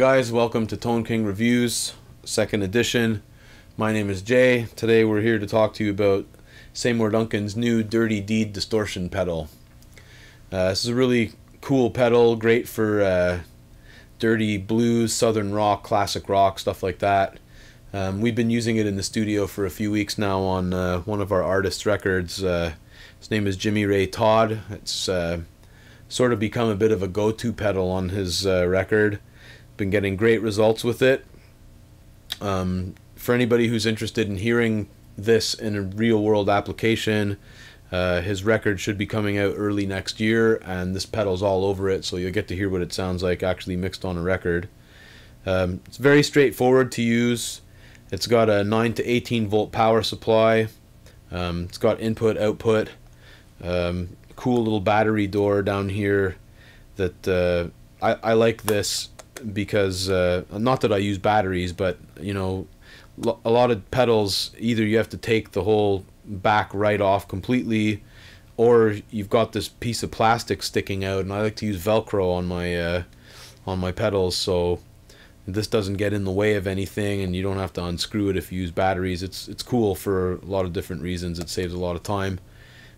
guys, welcome to Tone King Reviews, second edition. My name is Jay. Today we're here to talk to you about Seymour Duncan's new Dirty Deed Distortion pedal. This is a really cool pedal, great for dirty blues, southern rock, classic rock, stuff like that. We've been using it in the studio for a few weeks now on one of our artists' records. His name is Jimmy Ray Todd. It's sort of become a bit of a go-to pedal on his record. Been getting great results with it. For anybody who's interested in hearing this in a real-world application, his record should be coming out early next year, and this pedal's all over it, so you'll get to hear what it sounds like actually mixed on a record. It's very straightforward to use. It's got a 9 to 18 volt power supply. It's got input, output, cool little battery door down here that I like this because not that I use batteries, but you know, a lot of pedals, either you have to take the whole back right off completely, or you've got this piece of plastic sticking out, and I like to use Velcro on my pedals, so this doesn't get in the way of anything, and you don't have to unscrew it if you use batteries. It's cool for a lot of different reasons. It saves a lot of time.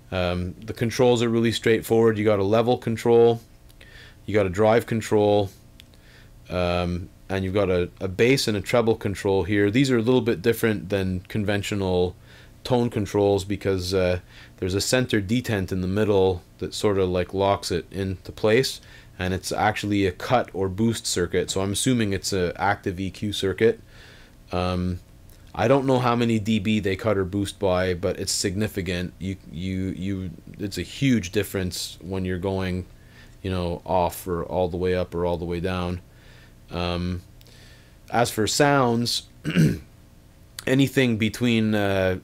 The controls are really straightforward. You got a level control, you got a drive control, and you've got a bass and a treble control here. These are a little bit different than conventional tone controls because there's a center detent in the middle that sort of like locks it into place, and it's actually a cut or boost circuit, so I'm assuming it's an active EQ circuit. I don't know how many dB they cut or boost by, but it's significant. It's a huge difference when you're going, you know, off or all the way up or all the way down. As for sounds, anything between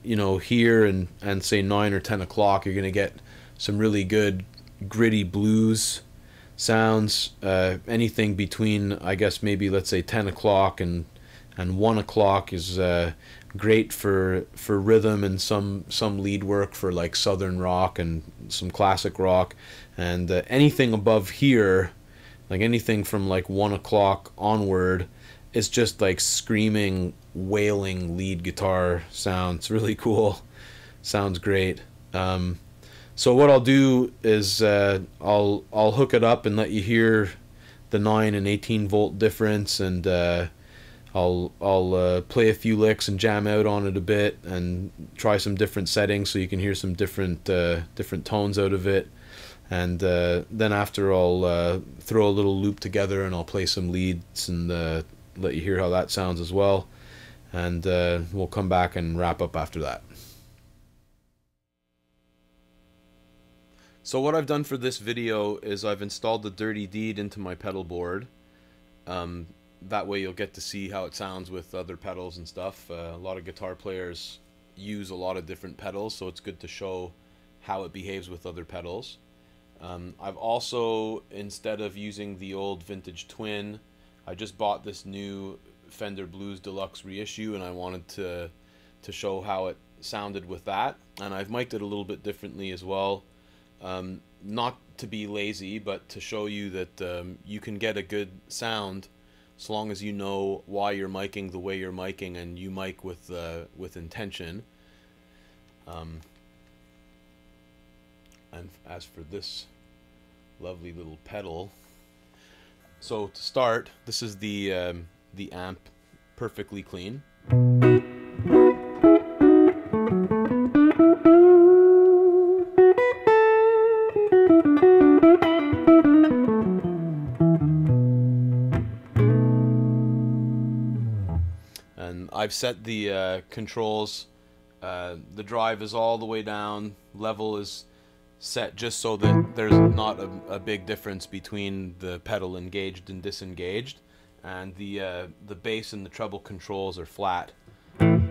you know, here and say 9 or 10 o'clock, you're gonna get some really good gritty blues sounds. Anything between, I guess, maybe let's say 10 o'clock and 1 o'clock is great for rhythm and some lead work for like southern rock and some classic rock. And anything above here, like anything from like 1 o'clock onward, it's just like screaming, wailing lead guitar sound. It's really cool. Sounds great. So what I'll do is I'll hook it up and let you hear the 9 and 18 volt difference, and I'll play a few licks and jam out on it a bit and try some different settings so you can hear some different tones out of it. And then after I'll throw a little loop together and I'll play some leads and let you hear how that sounds as well. And we'll come back and wrap up after that. So what I've done for this video is I've installed the Dirty Deed into my pedal board. That way you'll get to see how it sounds with other pedals and stuff. A lot of guitar players use a lot of different pedals, so it's good to show how it behaves with other pedals. I've also, instead of using the old vintage Twin, I just bought this new Fender Blues Deluxe reissue, and I wanted to show how it sounded with that. And I've mic'd it a little bit differently as well. Not to be lazy, but to show you that you can get a good sound as long as you know why you're miking the way you're miking, and you mic with intention. And as for this lovely little pedal, so to start, this is the amp, perfectly clean. And I've set the controls. The drive is all the way down. Level is set just so that there's not a big difference between the pedal engaged and disengaged, and the bass and the treble controls are flat.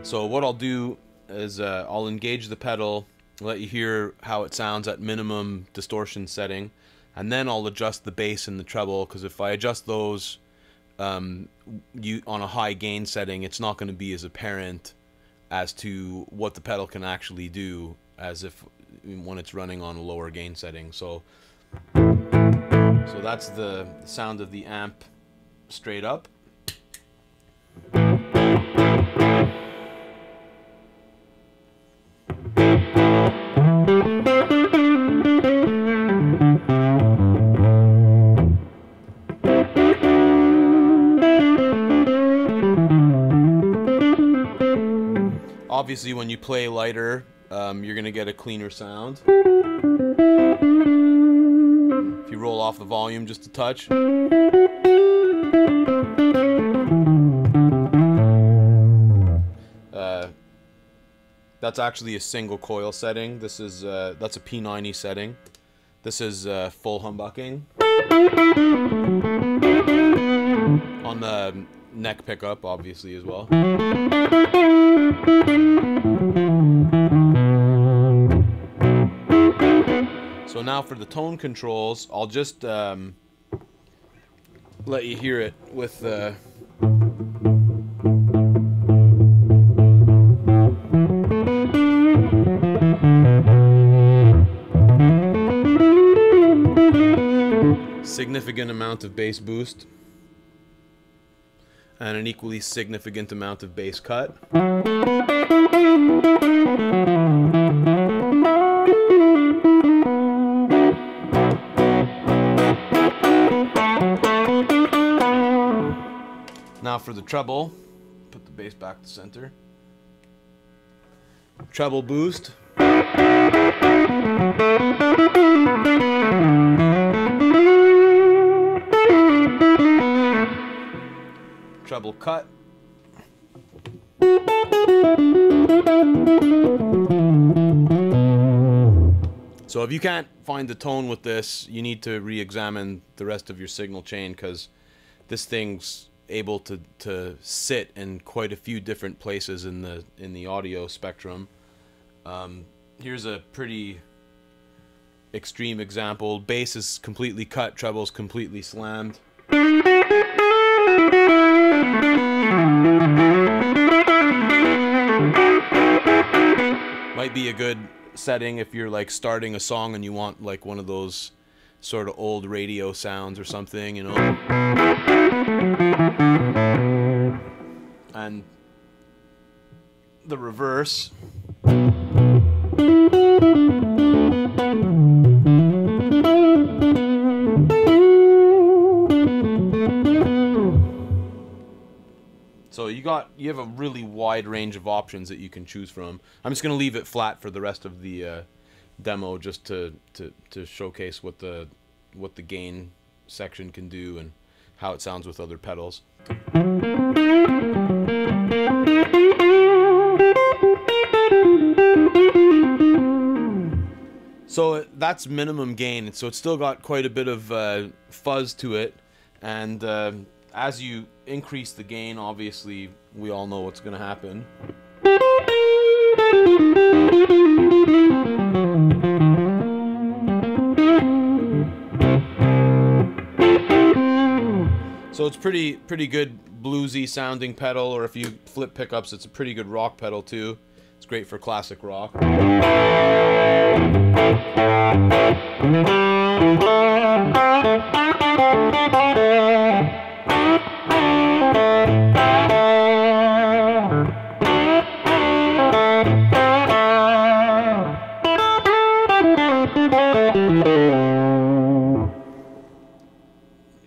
So what I'll do is I'll engage the pedal, let you hear how it sounds at minimum distortion setting, and then I'll adjust the bass and the treble, because if I adjust those on a high gain setting, it's not going to be as apparent as to what the pedal can actually do as if when it's running on a lower gain setting. So that's the sound of the amp straight up. Obviously, when you play lighter, you're going to get a cleaner sound. If you roll off the volume just a touch. That's actually a single coil setting. This is that's a P90 setting. This is full humbucking on the neck pickup, obviously, as well. So now for the tone controls, I'll just let you hear it with the significant amount of bass boost and an equally significant amount of bass cut. Now for the treble, put the bass back to center. Treble boost. Treble cut. So if you can't find the tone with this, you need to re-examine the rest of your signal chain, because this thing's able to sit in quite a few different places in the audio spectrum. Here's a pretty extreme example. Bass is completely cut, treble's completely slammed. Might be a good setting if you're like starting a song and you want like one of those sort of old radio sounds or something, you know. And the reverse. So you have a really wide range of options that you can choose from. I'm just going to leave it flat for the rest of the demo, just to showcase what the gain section can do and how it sounds with other pedals. So that's minimum gain, so it's still got quite a bit of fuzz to it, and as you increase the gain, obviously we all know what's going to happen. So it's pretty good bluesy sounding pedal, or if you flip pickups, it's a pretty good rock pedal too. It's great for classic rock.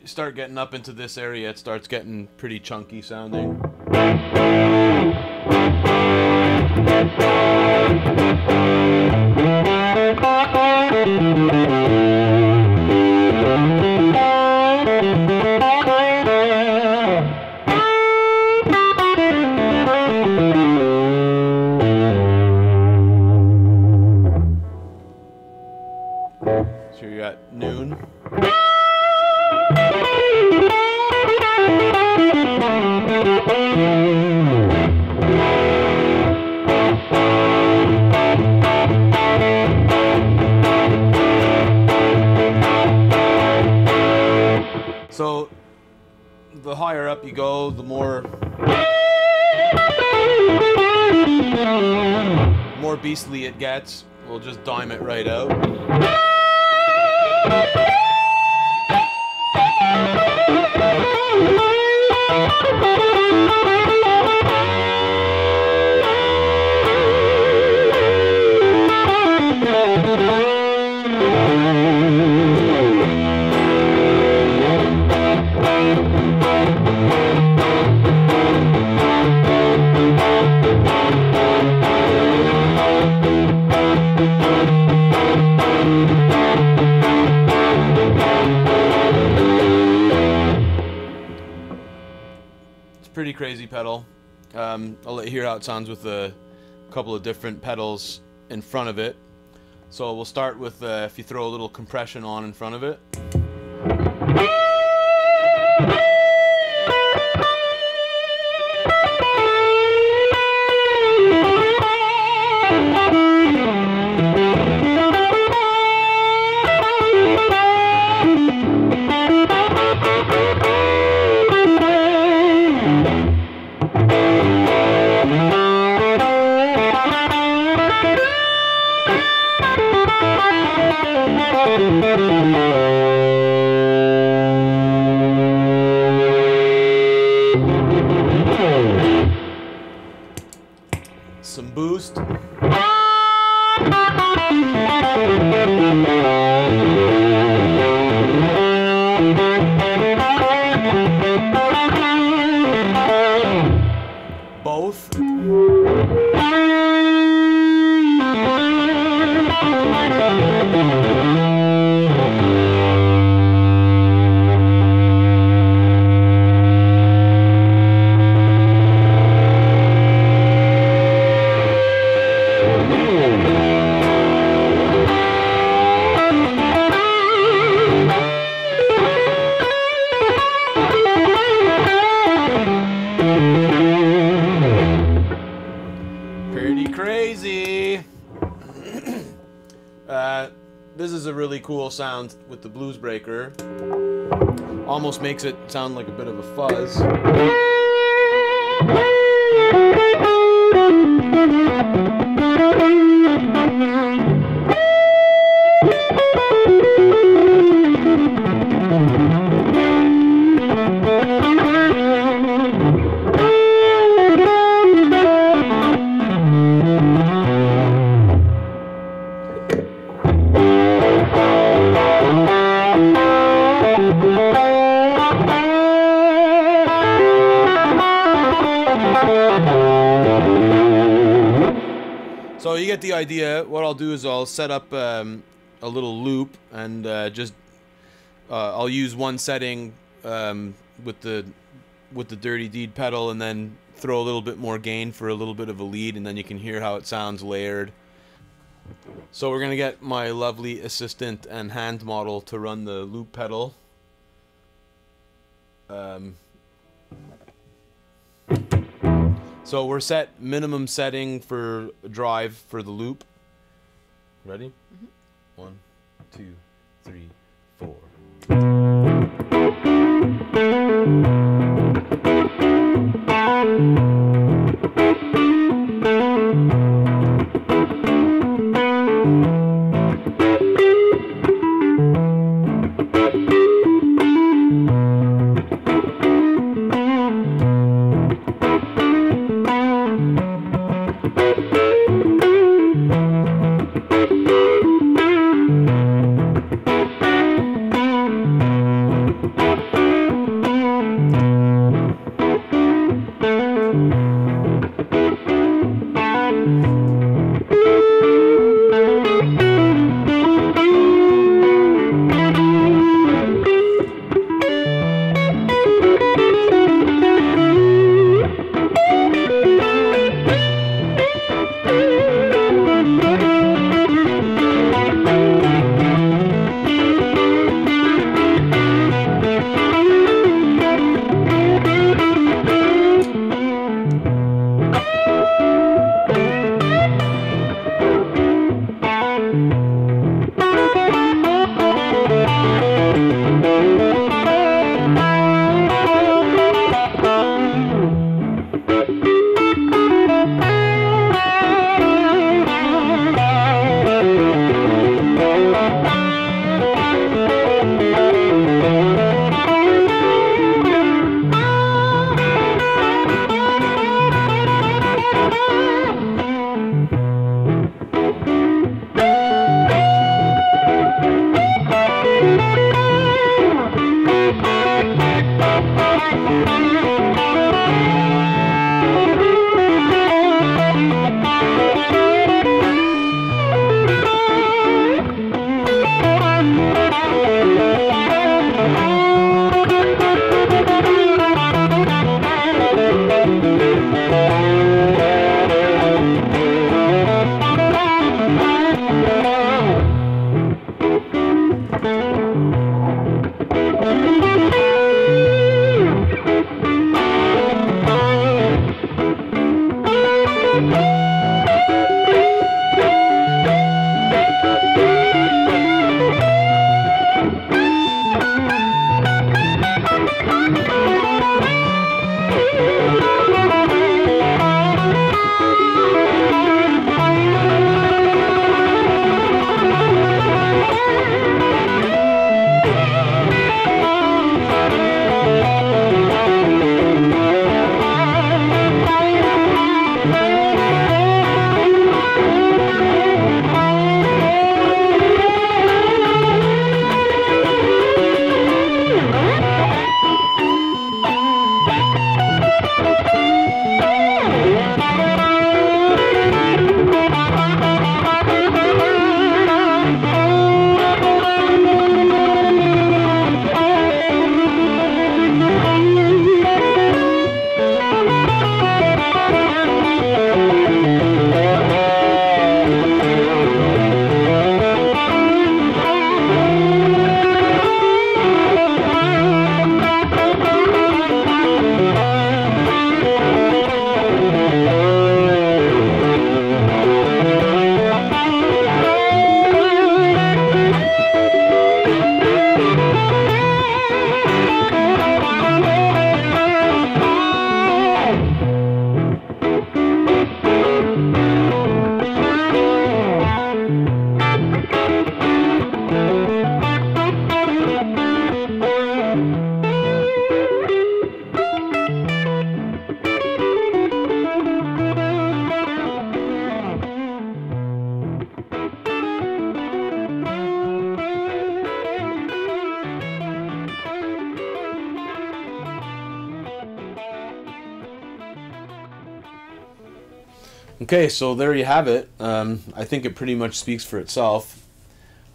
You start getting up into this area, it starts getting pretty chunky sounding. So you got noon. So the higher up you go, the more beastly it gets. We'll just dime it right out. crazy pedal. I'll let you hear how it sounds with a couple of different pedals in front of it. So we'll start with if you throw a little compression on in front of it. Some boost. Both. Pretty crazy. This is a really cool sound with the blues breaker. Almost makes it sound like a bit of a fuzz. So you get the idea. What I'll do is I'll set up a little loop and I'll use one setting with the Dirty Deed pedal, and then throw a little bit more gain for a little bit of a lead, and then you can hear how it sounds layered. So we're gonna get my lovely assistant and hand model to run the loop pedal. So we're set minimum setting for drive for the loop. Ready? Mm-hmm. 1, 2, 3, 4. Okay, so there you have it. I think it pretty much speaks for itself.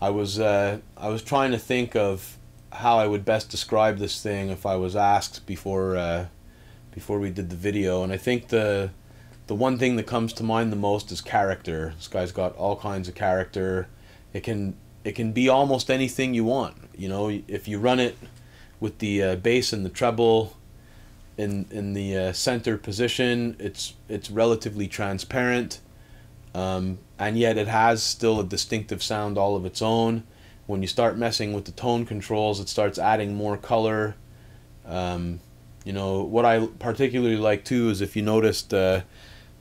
I was trying to think of how I would best describe this thing if I was asked before we did the video, and I think the one thing that comes to mind the most is character. This guy's got all kinds of character. It can be almost anything you want. You know, if you run it with the bass and the treble in the center position, it's relatively transparent, and yet it has still a distinctive sound all of its own. When you start messing with the tone controls, it starts adding more color. You know, what I particularly like too is, if you noticed,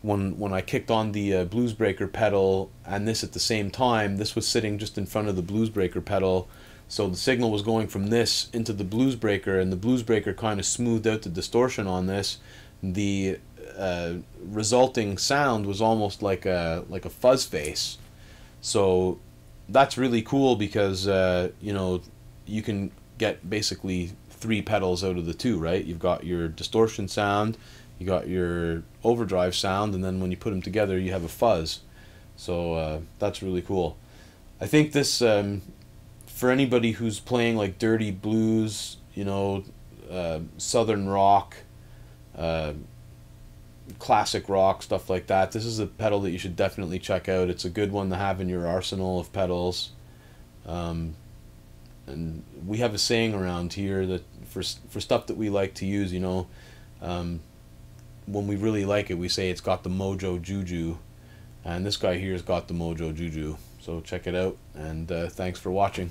when I kicked on the Blues Breaker pedal and this at the same time, this was sitting just in front of the Blues Breaker pedal, so the signal was going from this into the Blues Breaker, and the Blues Breaker kind of smoothed out the distortion on this. The resulting sound was almost like a fuzz face. So that's really cool because you know, you can get basically 3 pedals out of the 2, right? You've got your distortion sound, you got your overdrive sound, and then when you put them together you have a fuzz. So that's really cool. I think this, for anybody who's playing like dirty blues, you know, southern rock, classic rock, stuff like that, this is a pedal that you should definitely check out. It's a good one to have in your arsenal of pedals. And we have a saying around here that for stuff that we like to use, you know, when we really like it, we say it's got the mojo juju, and this guy here's got the mojo juju. So check it out, and thanks for watching.